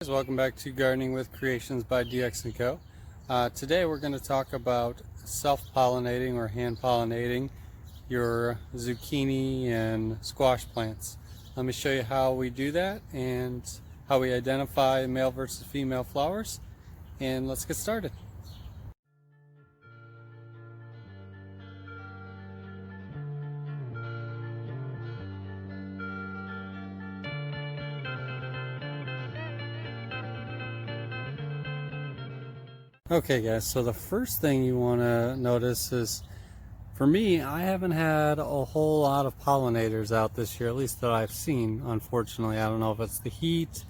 Welcome back to Gardening with Creations by DX & Co. Today we're going to talk about self-pollinating or hand-pollinating your zucchini and squash plants. Let me show you how we do that and how we identify male versus female flowers, and let's get started. Okay guys, so the first thing you want to notice is, for me, I haven't had a whole lot of pollinators out this year, at least that I've seen, unfortunately. I don't know if it's the heat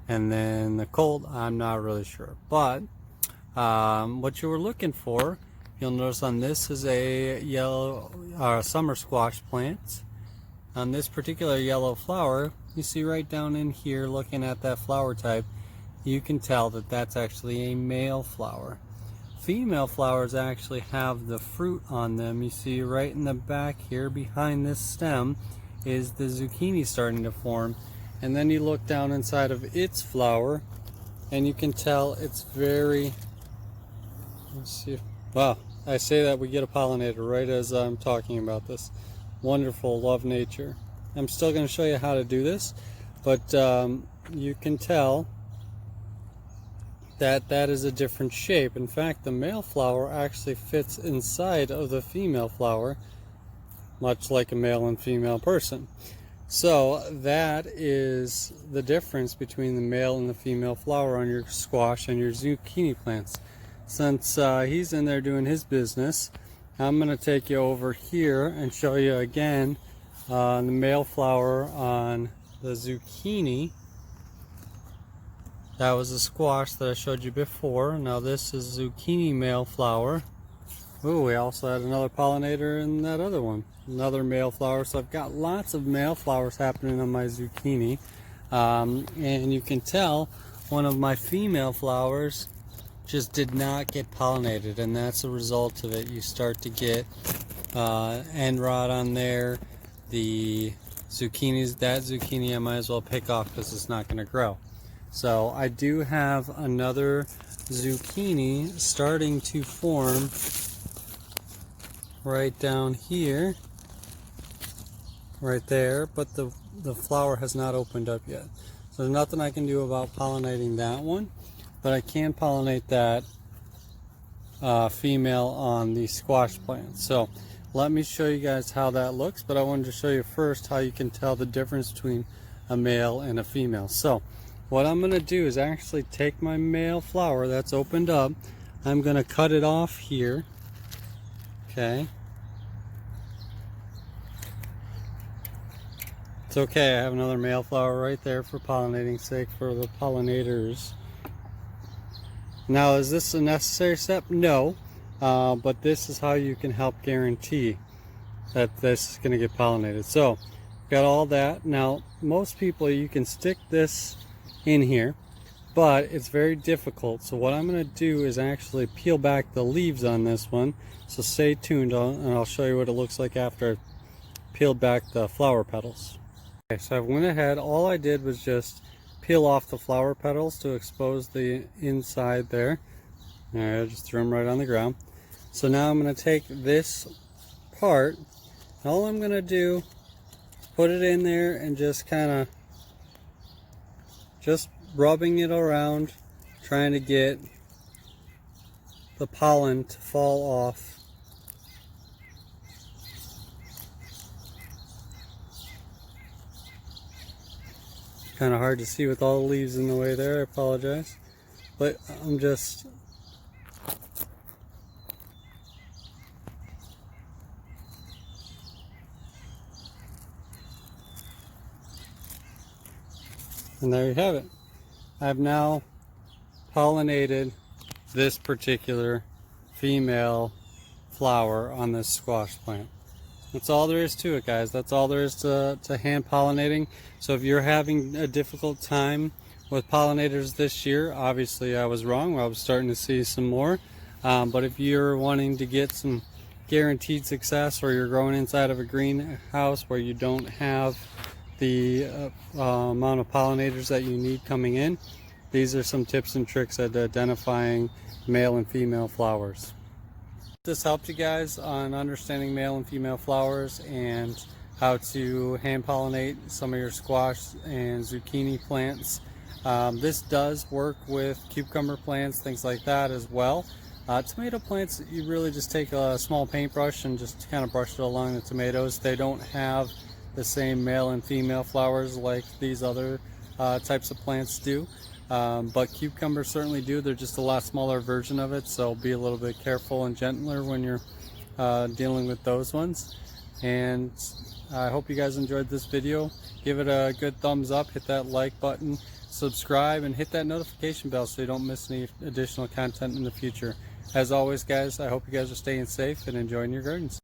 and then the cold, I'm not really sure. But what you were looking for, you'll notice on this is a yellow summer squash plant. On this particular yellow flower, you see right down in here, looking at that flower type, you can tell that that's actually a male flower. Female flowers actually have the fruit on them. You see right in the back here behind this stem is the zucchini starting to form, and then you look down inside of its flower and you can tell it's very, let's see, wow, I say that we get a pollinator right as I'm talking about this. Wonderful, love nature. I'm still going to show you how to do this, but you can tell that is a different shape. In fact, the male flower actually fits inside of the female flower, much like a male and female person. So that is the difference between the male and the female flower on your squash and your zucchini plants. Since he's in there doing his business, I'm going to take you over here and show you again the male flower on the zucchini. That was a squash that I showed you before. Now this is zucchini male flower. Ooh, we also had another pollinator in that other one. Another male flower. So I've got lots of male flowers happening on my zucchini. And you can tell one of my female flowers just did not get pollinated. And that's a result of it. You start to get end rot on there. The zucchinis, that zucchini I might as well pick off because it's not going to grow. So I do have another zucchini starting to form right down here, right there, but the flower has not opened up yet. So there's nothing I can do about pollinating that one, but I can pollinate that female on the squash plant. So let me show you guys how that looks, but I wanted to show you first how you can tell the difference between a male and a female. So what I'm going to do is actually take my male flower that's opened up. I'm going to cut it off here. Okay. It's okay, I have another male flower right there for pollinating sake for the pollinators. Now, is this a necessary step? No. But this is how you can help guarantee that this is going to get pollinated. So, got all that. Now, most people, you can stick this in here, but it's very difficult. So what I'm going to do is actually peel back the leaves on this one. So stay tuned and I'll show you what it looks like after I've peeled back the flower petals. Okay, so I went ahead, all I did was just peel off the flower petals to expose the inside there. Alright, I just threw them right on the ground. So now I'm going to take this part, and all I'm going to do is put it in there and just kind of rubbing it around, trying to get the pollen to fall off. Kind of hard to see with all the leaves in the way there, I apologize. But I'm just and there you have it. I've now pollinated this particular female flower on this squash plant. That's all there is to it, guys. That's all there is to hand pollinating. So if you're having a difficult time with pollinators this year, obviously I was wrong. I was starting to see some more. But if you're wanting to get some guaranteed success, or you're growing inside of a greenhouse where you don't have the amount of pollinators that you need coming in, these are some tips and tricks at identifying male and female flowers. If this helped you guys on understanding male and female flowers and how to hand pollinate some of your squash and zucchini plants. This does work with cucumber plants, things like that as well. Tomato plants, you really just take a small paintbrush and just kind of brush it along the tomatoes. They don't have the same male and female flowers like these other types of plants do, but cucumbers certainly do. They're just a lot smaller version of it, so be a little bit careful and gentler when you're dealing with those ones. And I hope you guys enjoyed this video. Give it a good thumbs up, hit that like button, subscribe, and hit that notification bell so you don't miss any additional content in the future. As always, guys, I hope you guys are staying safe and enjoying your gardens.